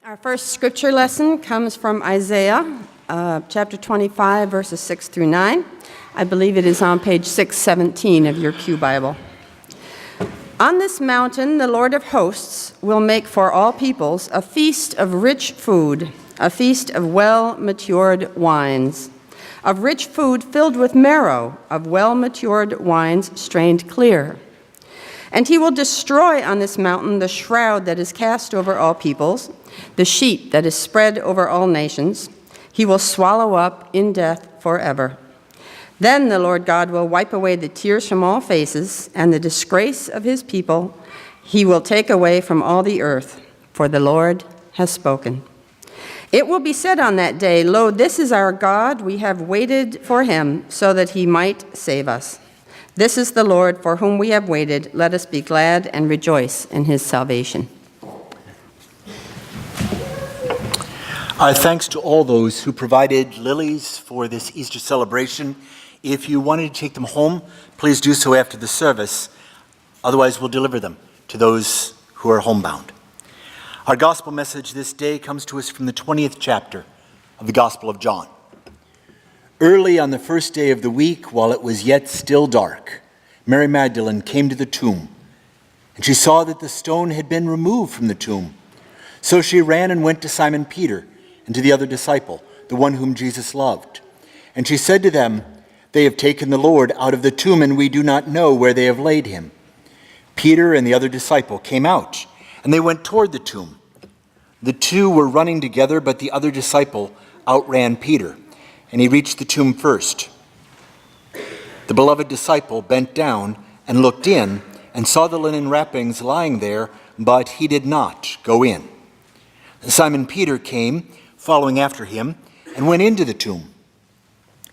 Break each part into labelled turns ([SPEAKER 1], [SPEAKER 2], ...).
[SPEAKER 1] Our first scripture lesson comes from Isaiah, chapter 25, verses 6 through 9. I believe it is on page 617 of your Pew Bible. On this mountain, the Lord of hosts will make for all peoples a feast of rich food, a feast of well-matured wines, of rich food filled with marrow, of well-matured wines strained clear. And he will destroy on this mountain the shroud that is cast over all peoples, the sheet that is spread over all nations. He will swallow up in death forever. Then the Lord God will wipe away the tears from all faces, and the disgrace of his people he will take away from all the earth, for the Lord has spoken. It will be said on that day, Lo, this is our God, we have waited for him, so that he might save us. This is the Lord for whom we have waited. Let us be glad and rejoice in his salvation.
[SPEAKER 2] Our thanks to all those who provided lilies for this Easter celebration. If you wanted to take them home, please do so after the service. Otherwise, we'll deliver them to those who are homebound. Our gospel message this day comes to us from the 20th chapter of the Gospel of John. Early on the first day of the week, while it was yet still dark, Mary Magdalene came to the tomb, and she saw that the stone had been removed from the tomb. So she ran and went to Simon Peter and to the other disciple, the one whom Jesus loved. And she said to them, They have taken the Lord out of the tomb, and we do not know where they have laid him. Peter and the other disciple came out, and they went toward the tomb. The two were running together, but the other disciple outran Peter, and he reached the tomb first. The beloved disciple bent down and looked in and saw the linen wrappings lying there, but he did not go in. Simon Peter came, following after him, and went into the tomb.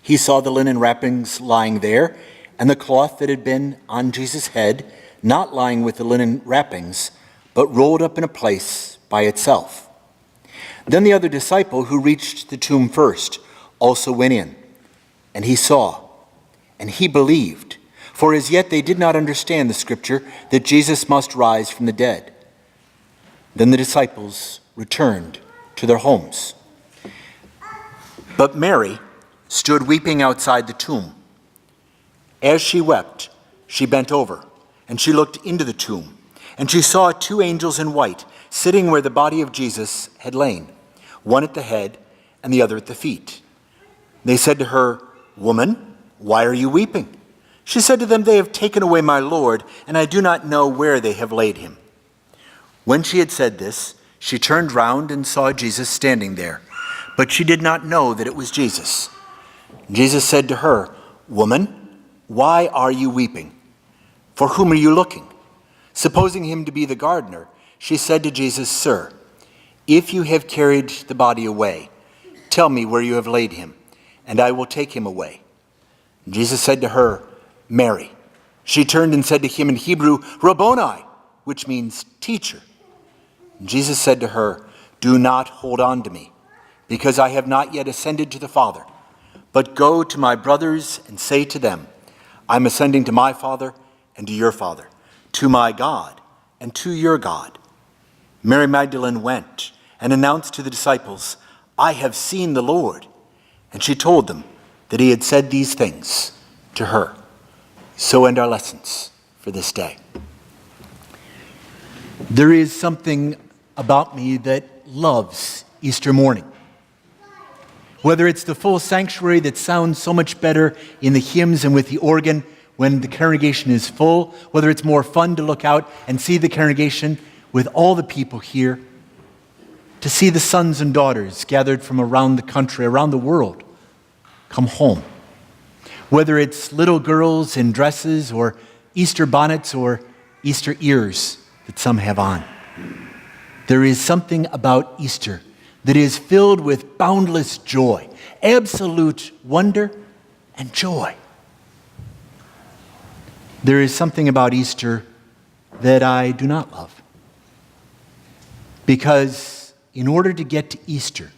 [SPEAKER 2] He saw the linen wrappings lying there, and the cloth that had been on Jesus' head, not lying with the linen wrappings, but rolled up in a place by itself. Then the other disciple, who reached the tomb first, also went in, and he saw, and he believed, for as yet they did not understand the scripture that Jesus must rise from the dead. Then the disciples returned to their homes. But Mary stood weeping outside the tomb. As she wept, she bent over, and she looked into the tomb, and she saw two angels in white sitting where the body of Jesus had lain, one at the head and the other at the feet. They said to her, Woman, why are you weeping? She said to them, They have taken away my Lord, and I do not know where they have laid him. When she had said this, she turned round and saw Jesus standing there, but she did not know that it was Jesus. Jesus said to her, Woman, why are you weeping? For whom are you looking? Supposing him to be the gardener, she said to Jesus, Sir, if you have carried the body away, tell me where you have laid him, and I will take him away. Jesus said to her, Mary. She turned and said to him in Hebrew, Rabboni, which means teacher. Jesus said to her, Do not hold on to me, because I have not yet ascended to the Father, but go to my brothers and say to them, I'm ascending to my Father and to your Father, to my God and to your God. Mary Magdalene went and announced to the disciples, I have seen the Lord. And she told them that he had said these things to her. So end our lessons for this day. There is something about me that loves Easter morning. Whether it's the full sanctuary that sounds so much better in the hymns and with the organ when the congregation is full, whether it's more fun to look out and see the congregation with all the people here, to see the sons and daughters gathered from around the country, around the world, come home. Whether it's little girls in dresses or Easter bonnets or Easter ears that some have on. There is something about Easter that is filled with boundless joy, absolute wonder and joy. There is something about Easter that I do not love. Because in order to get to Easter,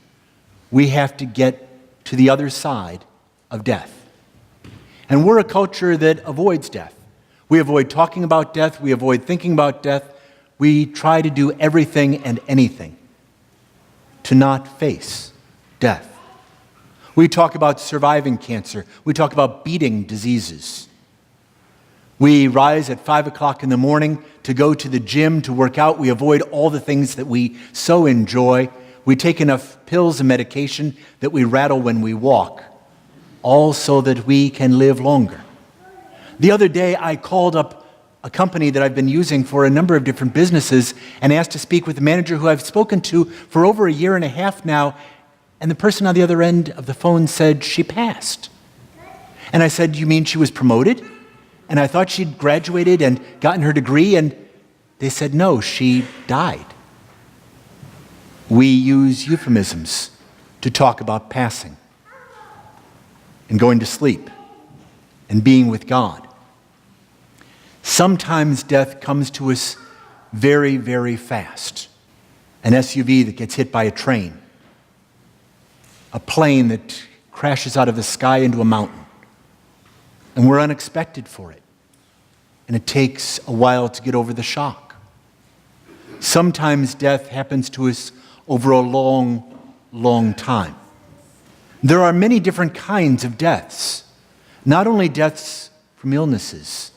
[SPEAKER 2] we have to get to the other side of death. And we're a culture that avoids death. We avoid talking about death. We avoid thinking about death. We try to do everything and anything to not face death. We talk about surviving cancer. We talk about beating diseases. We rise at 5 o'clock in the morning to go to the gym to work out. We avoid all the things that we so enjoy. We take enough pills and medication that we rattle when we walk, all so that we can live longer. The other day, I called up a company that I've been using for a number of different businesses and asked to speak with the manager who I've spoken to for over a year and a half now, and the person on the other end of the phone said she passed. And I said, "You mean she was promoted?" And I thought she'd graduated and gotten her degree, and they said, "No, she died." We use euphemisms to talk about passing and going to sleep and being with God. Sometimes death comes to us very, very fast. An SUV that gets hit by a train, a plane that crashes out of the sky into a mountain, and we're unexpected for it, and it takes a while to get over the shock. Sometimes death happens to us over a long, long time. There are many different kinds of deaths, not only deaths from illnesses,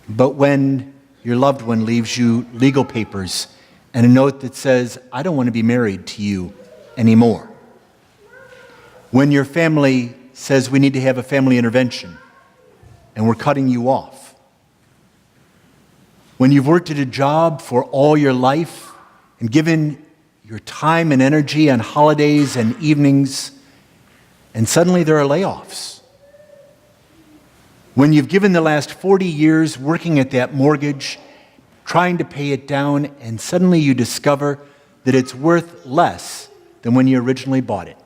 [SPEAKER 2] but when your loved one leaves you legal papers and a note that says, "I don't want to be married to you anymore." When your family says, "We need to have a family intervention," and we're cutting you off. When you've worked at a job for all your life and given your time and energy on holidays and evenings, and suddenly there are layoffs. When you've given the last 40 years working at that mortgage, trying to pay it down, and suddenly you discover that it's worth less than when you originally bought it.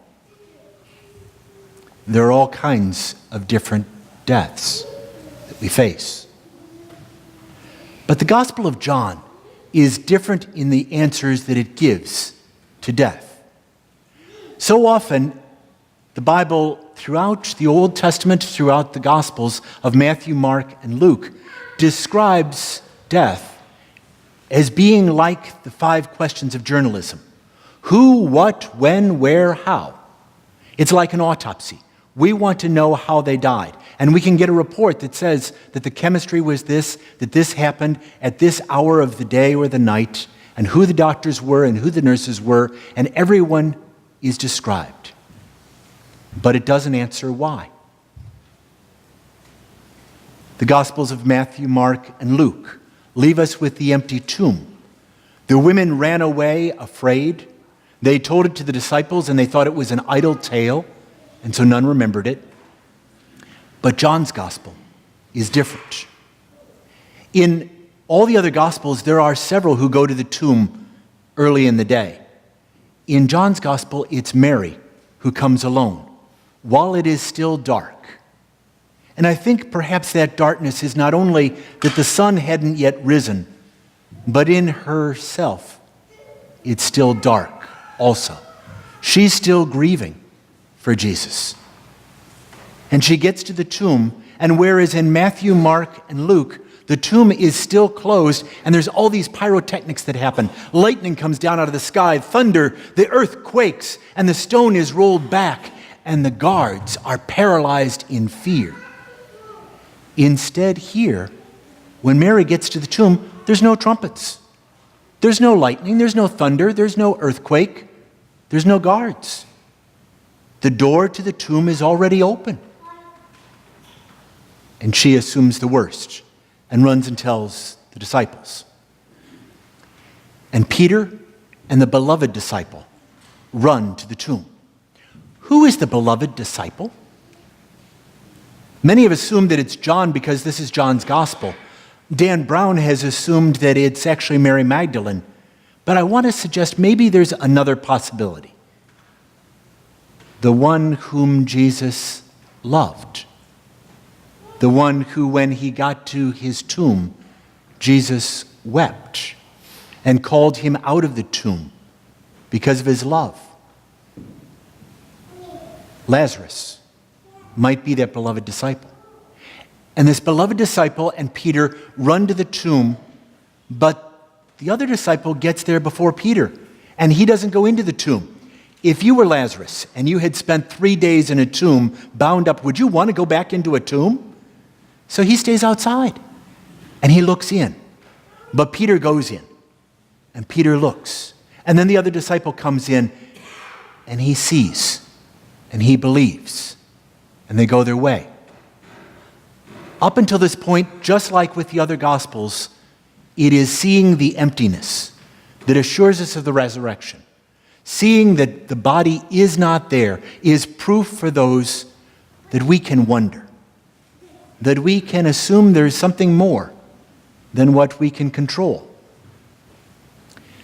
[SPEAKER 2] There are all kinds of different deaths that we face. But the Gospel of John is different in the answers that it gives to death. So often, the Bible, throughout the Old Testament, throughout the Gospels of Matthew, Mark, and Luke, describes death as being like the 5 questions of journalism. Who, what, when, where, how. It's like an autopsy. We want to know how they died. And we can get a report that says that the chemistry was this, that this happened at this hour of the day or the night, and who the doctors were and who the nurses were, and everyone is described. But it doesn't answer why. The Gospels of Matthew, Mark, and Luke leave us with the empty tomb. The women ran away afraid. They told it to the disciples, and they thought it was an idle tale, and so none remembered it. But John's Gospel is different. In all the other Gospels, there are several who go to the tomb early in the day. In John's Gospel, it's Mary who comes alone, while it is still dark. And I think perhaps that darkness is not only that the sun hadn't yet risen, but in herself, it's still dark also. She's still grieving for Jesus. And she gets to the tomb, and whereas in Matthew, Mark, and Luke, the tomb is still closed, and there's all these pyrotechnics that happen. Lightning comes down out of the sky, thunder, the earth quakes, and the stone is rolled back, and the guards are paralyzed in fear. Instead, here, when Mary gets to the tomb, there's no trumpets. There's no lightning, there's no thunder, there's no earthquake, there's no guards. The door to the tomb is already open. And she assumes the worst and runs and tells the disciples. And Peter and the beloved disciple run to the tomb. Who is the beloved disciple? Many have assumed that it's John because this is John's gospel. Dan Brown has assumed that it's actually Mary Magdalene. But I want to suggest maybe there's another possibility. The one whom Jesus loved. The one who, when he got to his tomb, Jesus wept and called him out of the tomb because of his love. Lazarus might be that beloved disciple. And this beloved disciple and Peter run to the tomb, but the other disciple gets there before Peter. and he doesn't go into the tomb. If you were Lazarus and you had spent 3 days in a tomb bound up, would you want to go back into a tomb? So he stays outside and he looks in. But Peter goes in and Peter looks. And then the other disciple comes in and he sees and he believes and they go their way. Up until this point, just like with the other Gospels, it is seeing the emptiness that assures us of the resurrection. Seeing that the body is not there is proof for those that we can wonder, that we can assume there is something more than what we can control.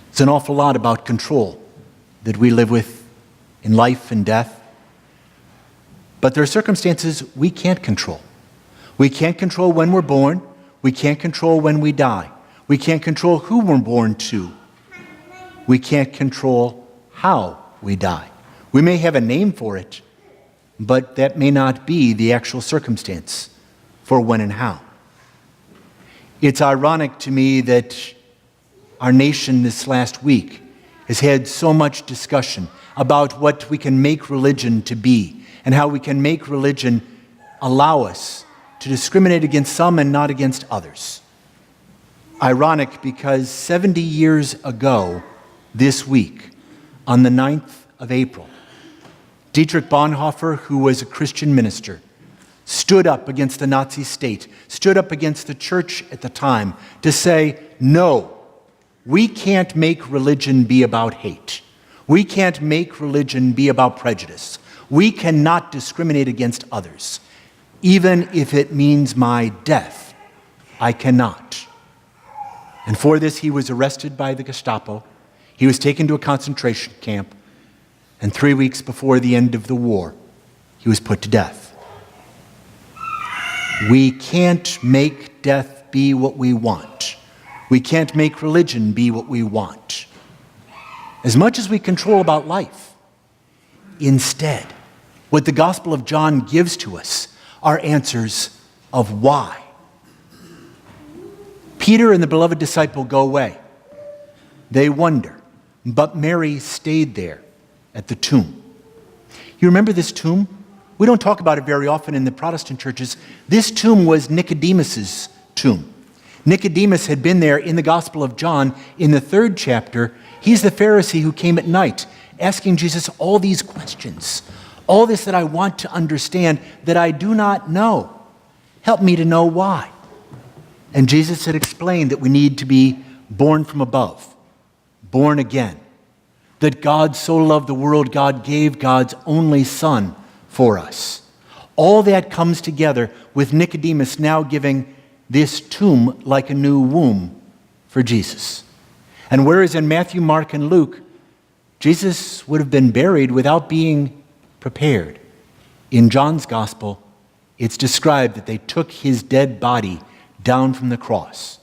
[SPEAKER 2] It's an awful lot about control that we live with in life and death. But there are circumstances we can't control. We can't control when we're born. We can't control when we die. We can't control who we're born to. We can't control how we die. We may have a name for it, but that may not be the actual circumstance for when and how. It's ironic to me that our nation this last week has had so much discussion about what we can make religion to be and how we can make religion allow us to discriminate against some and not against others. Ironic because 70 years ago this week, on the 9th of April, Dietrich Bonhoeffer, who was a Christian minister, stood up against the Nazi state, stood up against the church at the time to say, no, we can't make religion be about hate. We can't make religion be about prejudice. We cannot discriminate against others. Even if it means my death, I cannot. And for this, he was arrested by the Gestapo. He was taken to a concentration camp. And 3 weeks before the end of the war, he was put to death. We can't make death be what we want. We can't make religion be what we want. As much as we control about life, instead, what the Gospel of John gives to us are answers of why. Peter and the beloved disciple go away. They wonder, but Mary stayed there at the tomb. You remember this tomb? We don't talk about it very often in the Protestant churches. This tomb was Nicodemus's tomb. Nicodemus had been there in the Gospel of John in the 3rd chapter. He's the Pharisee who came at night asking Jesus all these questions. All this that I want to understand that I do not know. Help me to know why. And Jesus had explained that we need to be born from above, born again. That God so loved the world, God gave God's only Son for us. All that comes together with Nicodemus now giving this tomb like a new womb for Jesus. And whereas in Matthew, Mark, and Luke, Jesus would have been buried without being prepared, in John's Gospel, it's described that they took his dead body down from the cross,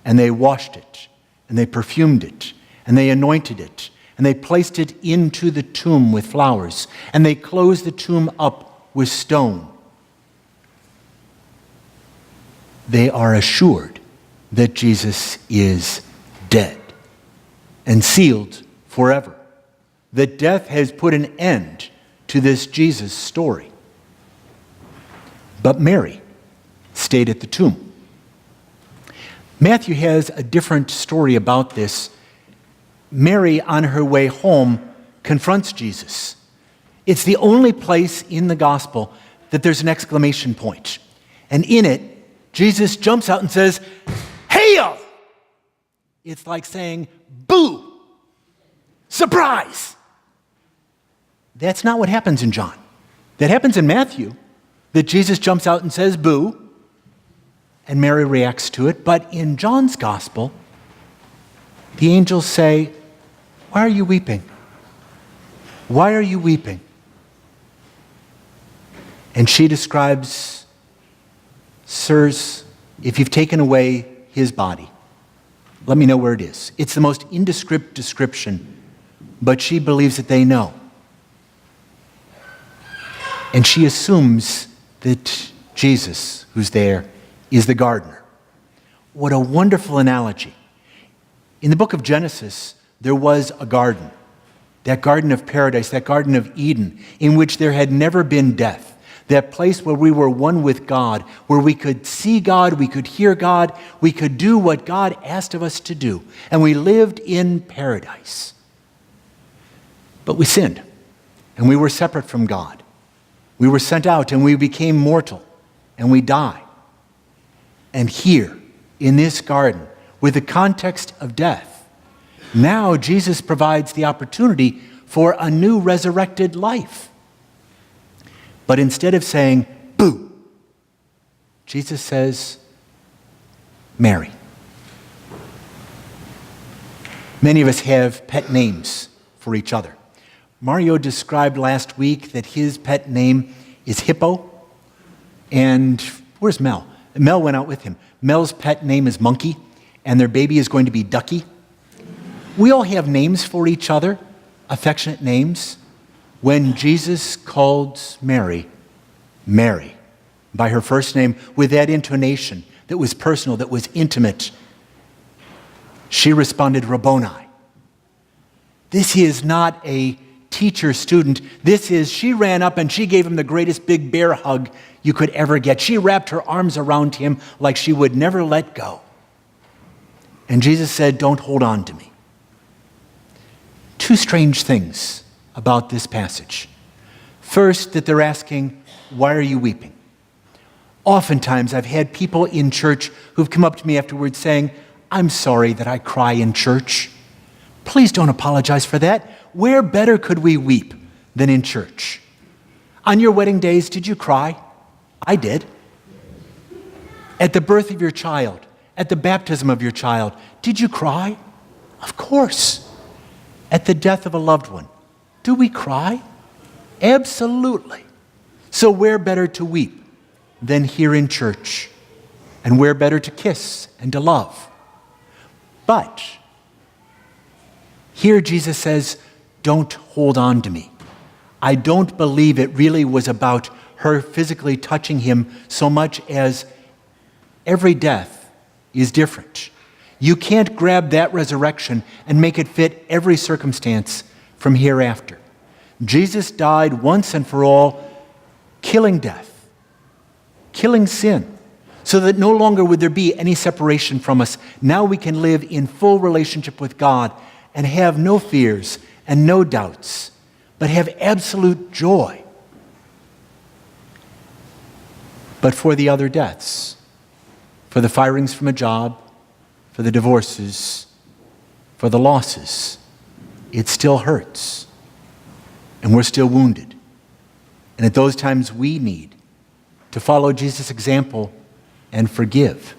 [SPEAKER 2] and they washed it, and they perfumed it, and they anointed it, and they placed it into the tomb with flowers, and they closed the tomb up with stone. They are assured that Jesus is dead and sealed forever, that death has put an end to this Jesus story. But Mary stayed at the tomb. Matthew has a different story about this. Mary, on her way home, confronts Jesus. It's the only place in the gospel that there's an exclamation point. And in it, Jesus jumps out and says, "Hail!" It's like saying, "Boo! Surprise!" That's not what happens in John. That happens in Matthew, that Jesus jumps out and says, "Boo," and Mary reacts to it. But in John's gospel, the angels say, "Why are you weeping? Why are you weeping?" And she describes, "Sirs, if you've taken away his body, let me know where it is." It's the most indescript description, but she believes that they know. And she assumes that Jesus, who's there, is the gardener. What a wonderful analogy. In the book of Genesis, there was a garden, that garden of paradise, that garden of Eden, in which there had never been death. That place where we were one with God, where we could see God, we could hear God, we could do what God asked of us to do. And we lived in paradise. But we sinned, and we were separate from God. We were sent out, and we became mortal, and we died. And here, in this garden, with the context of death, now Jesus provides the opportunity for a new resurrected life. But instead of saying, boo, Jesus says, Mary. Many of us have pet names for each other. Mario described last week that his pet name is Hippo. And where's Mel? Mel went out with him. Mel's pet name is Monkey, and their baby is going to be Ducky. We all have names for each other, affectionate names. When Jesus called Mary, Mary, by her first name, with that intonation that was personal, that was intimate, she responded, Rabboni. This is not a teacher-student. This is, she ran up and she gave him the greatest big bear hug you could ever get. She wrapped her arms around him like she would never let go. And Jesus said, don't hold on to me. Two strange things about this passage. First, that they're asking, why are you weeping? Oftentimes, I've had people in church who've come up to me afterwards saying, I'm sorry that I cry in church. Please don't apologize for that. Where better could we weep than in church? On your wedding days, did you cry? I did. At the birth of your child, at the baptism of your child, did you cry? Of course. At the death of a loved one, do we cry? Absolutely. So where better to weep than here in church? And where better to kiss and to love? But here Jesus says, don't hold on to me. I don't believe it really was about her physically touching him so much as every death is different. You can't grab that resurrection and make it fit every circumstance from hereafter. Jesus died once and for all, killing death, killing sin, so that no longer would there be any separation from us. Now we can live in full relationship with God and have no fears and no doubts, but have absolute joy. But for the other deaths, for the firings from a job, for the divorces, for the losses, it still hurts. And we're still wounded. And at those times we need to follow Jesus' example and forgive.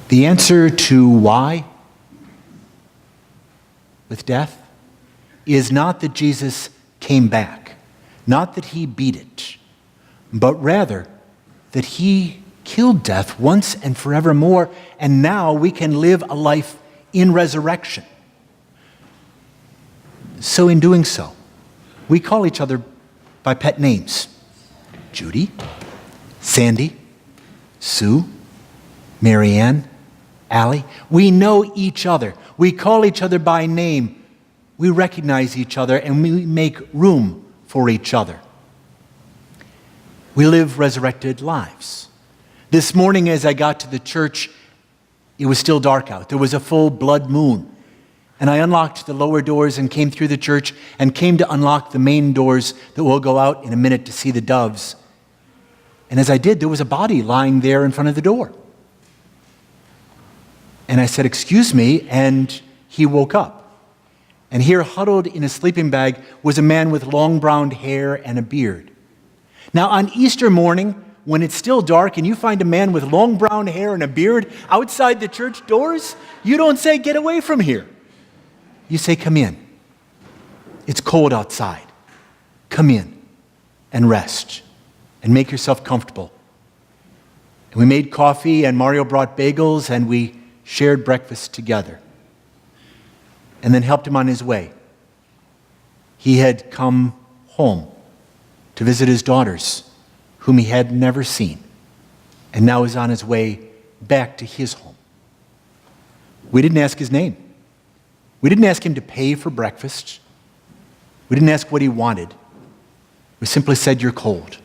[SPEAKER 2] The answer to why with death is not that Jesus came back, not that he beat it, but rather that he killed death once and forevermore, and now we can live a life in resurrection. So in doing so, we call each other by pet names. Judy, Sandy, Sue, Marianne, Allie. We know each other. We call each other by name. We recognize each other and we make room for each other. We live resurrected lives. This morning as I got to the church, it was still dark out. There was a full blood moon. And I unlocked the lower doors and came through the church and came to unlock the main doors that we'll go out in a minute to see the doves. And as I did, there was a body lying there in front of the door. And I said, "Excuse me," and he woke up. And here, huddled in a sleeping bag, was a man with long brown hair and a beard. Now, on Easter morning, when it's still dark and you find a man with long brown hair and a beard outside the church doors, you don't say, "Get away from here." You say, "Come in. It's cold outside. Come in and rest and make yourself comfortable." And we made coffee and Mario brought bagels and we shared breakfast together and then helped him on his way. He had come home to visit his daughters, whom he had never seen, and now is on his way back to his home. We didn't ask his name. We didn't ask him to pay for breakfast. We didn't ask what he wanted. We simply said, "You're cold.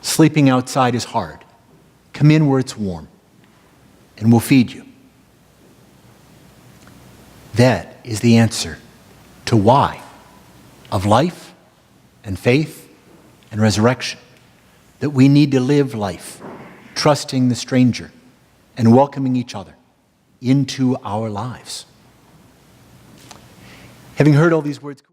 [SPEAKER 2] Sleeping outside is hard. Come in where it's warm, and we'll feed you." That is the answer to why of life and faith and resurrection, that we need to live life trusting the stranger and welcoming each other into our lives. Having heard all these words,